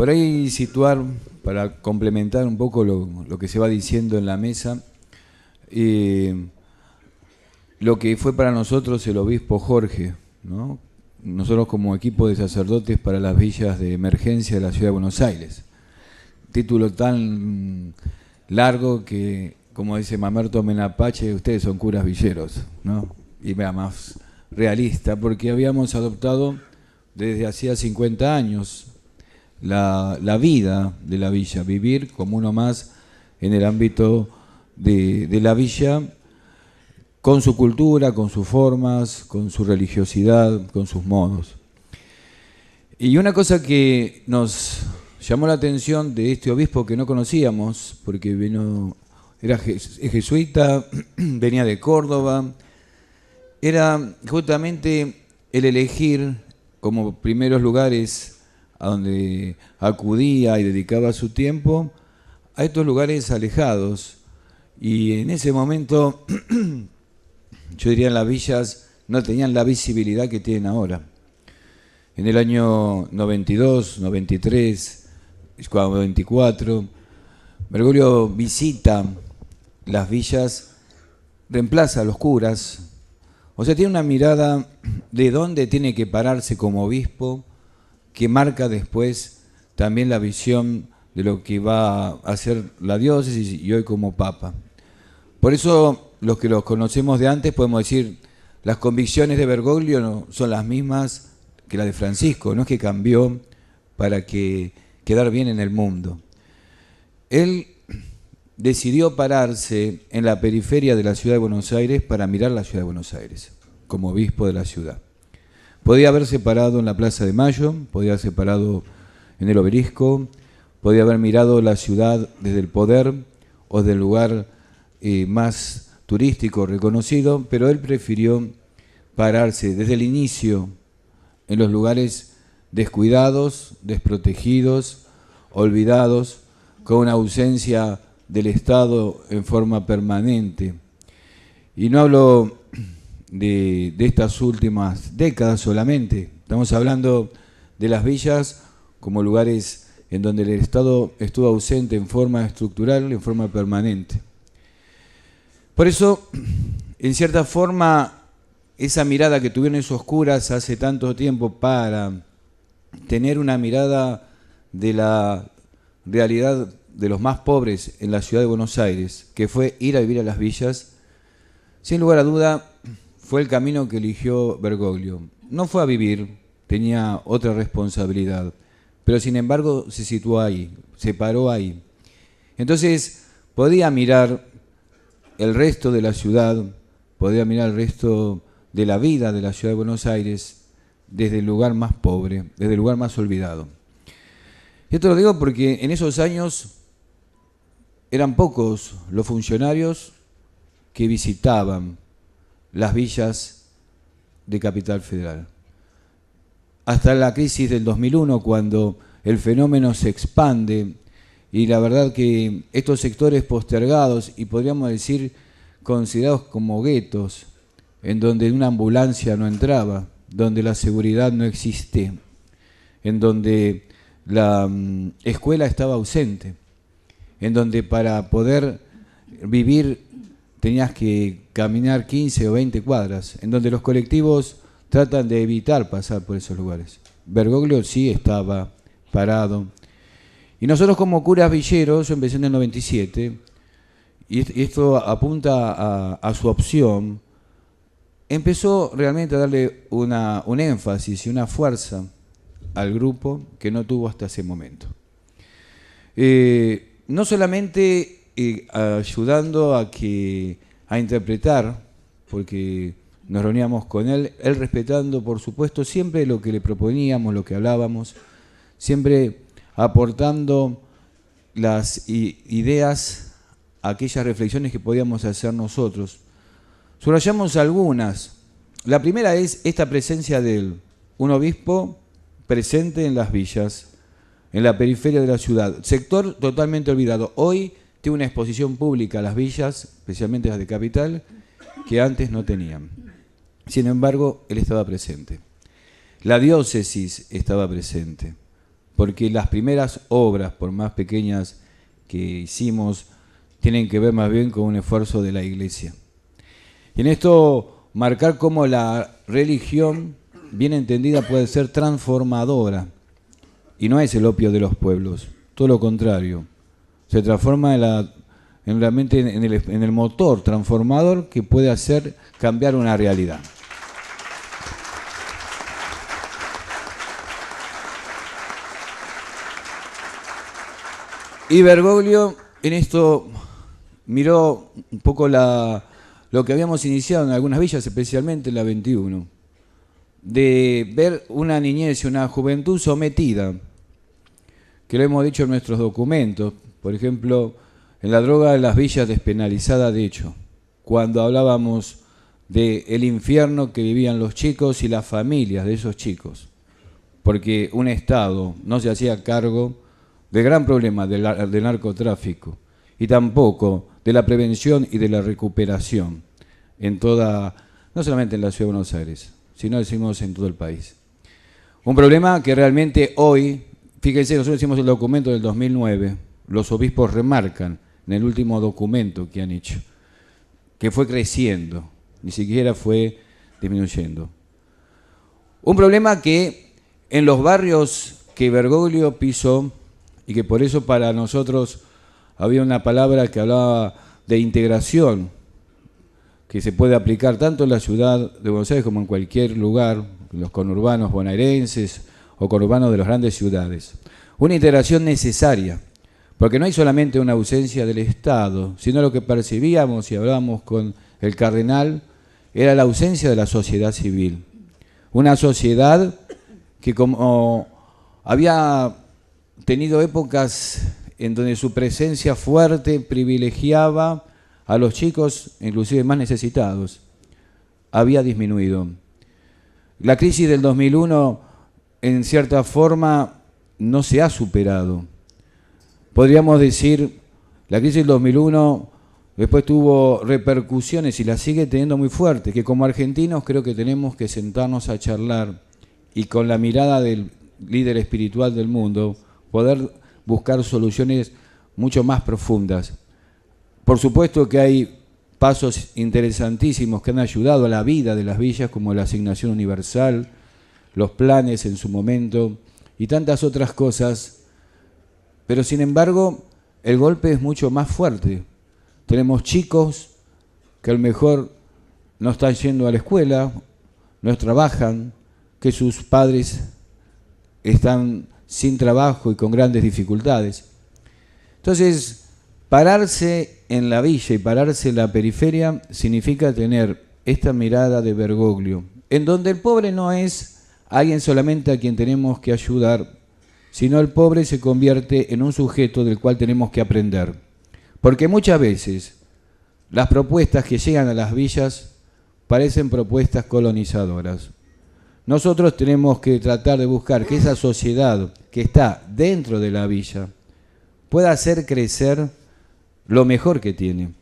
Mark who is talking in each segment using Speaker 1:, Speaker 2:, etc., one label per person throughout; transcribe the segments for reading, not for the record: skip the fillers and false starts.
Speaker 1: Por ahí situar, para complementar un poco lo que se va diciendo en la mesa, lo que fue para nosotros el obispo Jorge, ¿no? Nosotros como equipo de sacerdotes para las villas de emergencia de la Ciudad de Buenos Aires. Título tan largo que, como dice Mamerto Menapache, ustedes son curas villeros, ¿no? Y más realista, porque habíamos adoptado desde hacía 50 años la vida de la villa, vivir como uno más en el ámbito de la villa, con su cultura, con sus formas, con su religiosidad, con sus modos. Y una cosa que nos llamó la atención de este obispo que no conocíamos, porque era jesuita, venía de Córdoba, era justamente el elegir como primeros lugares a donde acudía y dedicaba su tiempo a estos lugares alejados. Y en ese momento, yo diría, las villas no tenían la visibilidad que tienen ahora. En el año 92, 93, 94, Bergoglio visita las villas, reemplaza a los curas, o sea, tiene una mirada de dónde tiene que pararse como obispo, que marca después también la visión de lo que va a hacer la diócesis y hoy como papa. Por eso, los que los conocemos de antes podemos decir, las convicciones de Bergoglio no son las mismas que las de Francisco, no es que cambió para quedar bien en el mundo. Él decidió pararse en la periferia de la Ciudad de Buenos Aires para mirar la Ciudad de Buenos Aires, como obispo de la ciudad. Podía haberse parado en la Plaza de Mayo, podía haberse parado en el Obelisco, podía haber mirado la ciudad desde el poder o del lugar más turístico reconocido, pero él prefirió pararse desde el inicio en los lugares descuidados, desprotegidos, olvidados, con una ausencia del Estado en forma permanente. Y no hablo de estas últimas décadas solamente, estamos hablando de las villas como lugares en donde el Estado estuvo ausente en forma estructural, en forma permanente. Por eso, en cierta forma, esa mirada que tuvieron esos curas hace tanto tiempo para tener una mirada de la realidad de los más pobres en la Ciudad de Buenos Aires, que fue ir a vivir a las villas, sin lugar a duda, fue el camino que eligió Bergoglio. No fue a vivir, tenía otra responsabilidad, pero sin embargo se situó ahí, se paró ahí. Entonces podía mirar el resto de la ciudad, podía mirar el resto de la vida de la Ciudad de Buenos Aires desde el lugar más pobre, desde el lugar más olvidado. Y esto lo digo porque en esos años eran pocos los funcionarios que visitaban las villas de Capital Federal. Hasta la crisis del 2001, cuando el fenómeno se expande y la verdad que estos sectores postergados y podríamos decir considerados como guetos, en donde una ambulancia no entraba, donde la seguridad no existe, en donde la escuela estaba ausente, en donde para poder vivir tenías que caminar 15 o 20 cuadras, en donde los colectivos tratan de evitar pasar por esos lugares. Bergoglio sí estaba parado. Y nosotros como curas villeros, yo empecé en el 97, y esto apunta a su opción, empezó realmente a darle un énfasis y una fuerza al grupo que no tuvo hasta ese momento. No solamente ayudando a interpretar, porque nos reuníamos con él respetando, por supuesto, siempre lo que le proponíamos, lo que hablábamos, siempre aportando las ideas, aquellas reflexiones que podíamos hacer nosotros. Subrayamos algunas. La primera es esta presencia de él, un obispo presente en las villas, en la periferia de la ciudad, sector totalmente olvidado. Hoy tiene una exposición pública a las villas, especialmente las de Capital, que antes no tenían. Sin embargo, él estaba presente. La diócesis estaba presente. porque las primeras obras, por más pequeñas que hicimos, tienen que ver más bien con un esfuerzo de la Iglesia. Y en esto, marcar cómo la religión, bien entendida, puede ser transformadora, y no es el opio de los pueblos, todo lo contrario, se transforma realmente en el motor transformador que puede hacer cambiar una realidad. Y Bergoglio en esto miró un poco lo que habíamos iniciado en algunas villas, especialmente en la 21, de ver una niñez y una juventud sometida, que lo hemos dicho en nuestros documentos, por ejemplo, en la droga de las villas despenalizada de hecho, cuando hablábamos del infierno que vivían los chicos y las familias de esos chicos, porque un Estado no se hacía cargo del gran problema del narcotráfico y tampoco de la prevención y de la recuperación en toda, no solamente en la Ciudad de Buenos Aires, sino decimos en todo el país. Un problema que realmente hoy, fíjense, nosotros hicimos el documento del 2009, los obispos remarcan en el último documento que han hecho, que fue creciendo, ni siquiera fue disminuyendo. Un problema que en los barrios que Bergoglio pisó, y que por eso para nosotros había una palabra que hablaba de integración, que se puede aplicar tanto en la ciudad de Buenos Aires como en cualquier lugar, los conurbanos bonaerenses o conurbanos de las grandes ciudades. Una integración necesaria, porque no hay solamente una ausencia del Estado, sino lo que percibíamos y hablábamos con el cardenal, era la ausencia de la sociedad civil. Una sociedad que como había tenido épocas en donde su presencia fuerte privilegiaba a los chicos, inclusive más necesitados, había disminuido. La crisis del 2001, en cierta forma, no se ha superado. Podríamos decir, la crisis del 2001 después tuvo repercusiones y la sigue teniendo muy fuerte, que como argentinos creo que tenemos que sentarnos a charlar y con la mirada del líder espiritual del mundo, poder buscar soluciones mucho más profundas. Por supuesto que hay pasos interesantísimos que han ayudado a la vida de las villas, como la asignación universal, los planes en su momento y tantas otras cosas, pero sin embargo el golpe es mucho más fuerte. Tenemos chicos que a lo mejor no están yendo a la escuela, no trabajan, que sus padres están sin trabajo y con grandes dificultades. Entonces, pararse en la villa y pararse en la periferia significa tener esta mirada de Bergoglio, en donde el pobre no es alguien solamente a quien tenemos que ayudar, sino el pobre se convierte en un sujeto del cual tenemos que aprender. Porque muchas veces las propuestas que llegan a las villas parecen propuestas colonizadoras. Nosotros tenemos que tratar de buscar que esa sociedad que está dentro de la villa pueda hacer crecer lo mejor que tiene.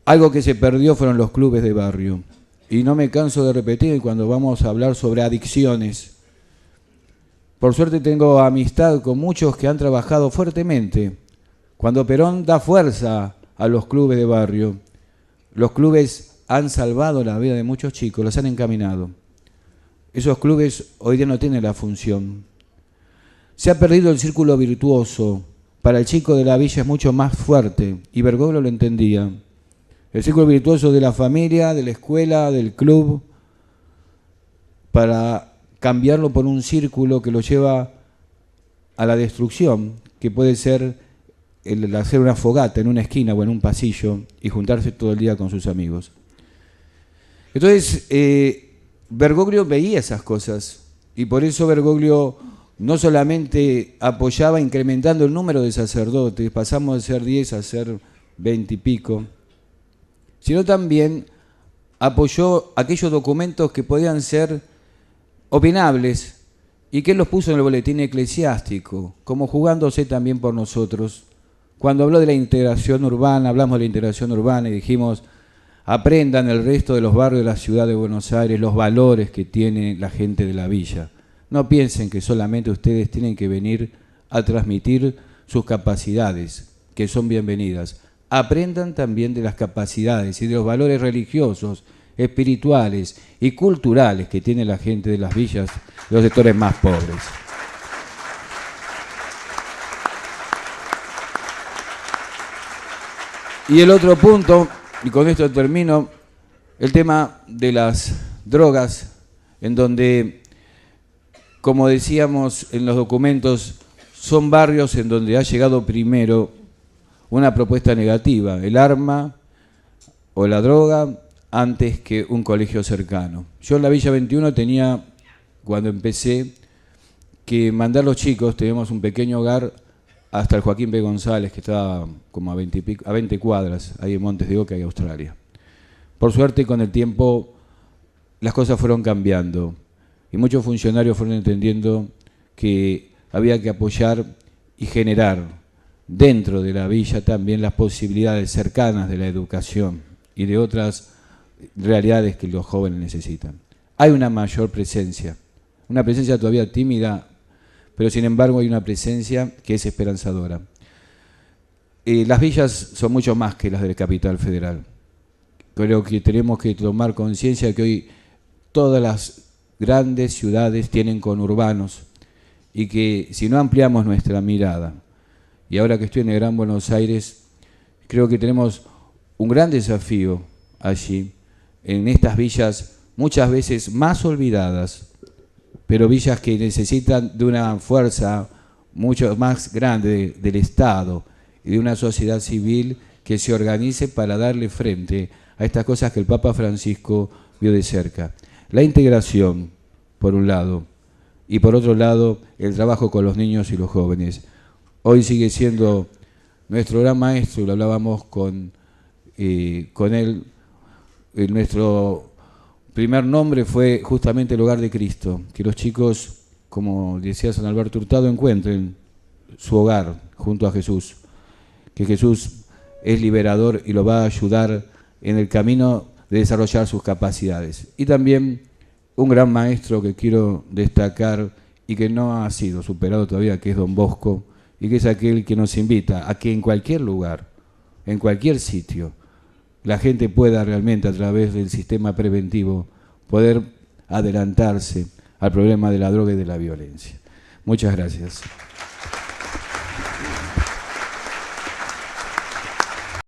Speaker 1: Algo que se perdió fueron los clubes de barrio. Y no me canso de repetir cuando vamos a hablar sobre adicciones. Por suerte tengo amistad con muchos que han trabajado fuertemente. Cuando Perón da fuerza a los clubes de barrio, los clubes han salvado la vida de muchos chicos, los han encaminado. Esos clubes hoy día no tienen la función. Se ha perdido el círculo virtuoso. Para el chico de la villa es mucho más fuerte, y Bergoglio lo entendía. El círculo virtuoso de la familia, de la escuela, del club, para cambiarlo por un círculo que lo lleva a la destrucción, que puede ser el hacer una fogata en una esquina o en un pasillo y juntarse todo el día con sus amigos. Entonces, Bergoglio veía esas cosas y por eso Bergoglio no solamente apoyaba incrementando el número de sacerdotes, pasamos de ser 10 a ser 20 y pico, sino también apoyó aquellos documentos que podían ser opinables y que él los puso en el boletín eclesiástico, como jugándose también por nosotros. Cuando habló de la integración urbana, hablamos de la integración urbana y dijimos, aprendan el resto de los barrios de la ciudad de Buenos Aires los valores que tiene la gente de la villa. No piensen que solamente ustedes tienen que venir a transmitir sus capacidades, que son bienvenidas. Aprendan también de las capacidades y de los valores religiosos, espirituales y culturales que tiene la gente de las villas, de los sectores más pobres. Y el otro punto, y con esto termino, el tema de las drogas, en donde, como decíamos en los documentos, son barrios en donde ha llegado primero una propuesta negativa, el arma o la droga, antes que un colegio cercano. Yo en la Villa 21 tenía, cuando empecé, que mandar los chicos, teníamos un pequeño hogar hasta el Joaquín B. González, que estaba como a 20 cuadras, ahí en Montes de Oca y Australia. Por suerte, con el tiempo, las cosas fueron cambiando y muchos funcionarios fueron entendiendo que había que apoyar y generar dentro de la villa también las posibilidades cercanas de la educación y de otras realidades que los jóvenes necesitan. Hay una mayor presencia, una presencia todavía tímida, pero sin embargo hay una presencia que es esperanzadora. Las villas son mucho más que las del Capital Federal. Creo que tenemos que tomar conciencia de que hoy todas las grandes ciudades tienen conurbanos y que si no ampliamos nuestra mirada, y ahora que estoy en el Gran Buenos Aires, creo que tenemos un gran desafío allí, en estas villas muchas veces más olvidadas, pero villas que necesitan de una fuerza mucho más grande del Estado y de una sociedad civil que se organice para darle frente a estas cosas que el Papa Francisco vio de cerca. La integración, por un lado, y por otro lado, el trabajo con los niños y los jóvenes. Hoy sigue siendo nuestro gran maestro, lo hablábamos con él, nuestro primer nombre fue justamente el Hogar de Cristo, que los chicos, como decía San Alberto Hurtado, encuentren su hogar junto a Jesús, que Jesús es liberador y lo va a ayudar en el camino de desarrollar sus capacidades. Y también un gran maestro que quiero destacar y que no ha sido superado todavía, que es Don Bosco, y que es aquel que nos invita a que en cualquier lugar, en cualquier sitio, la gente pueda realmente a través del sistema preventivo poder adelantarse al problema de la droga y de la violencia. Muchas gracias.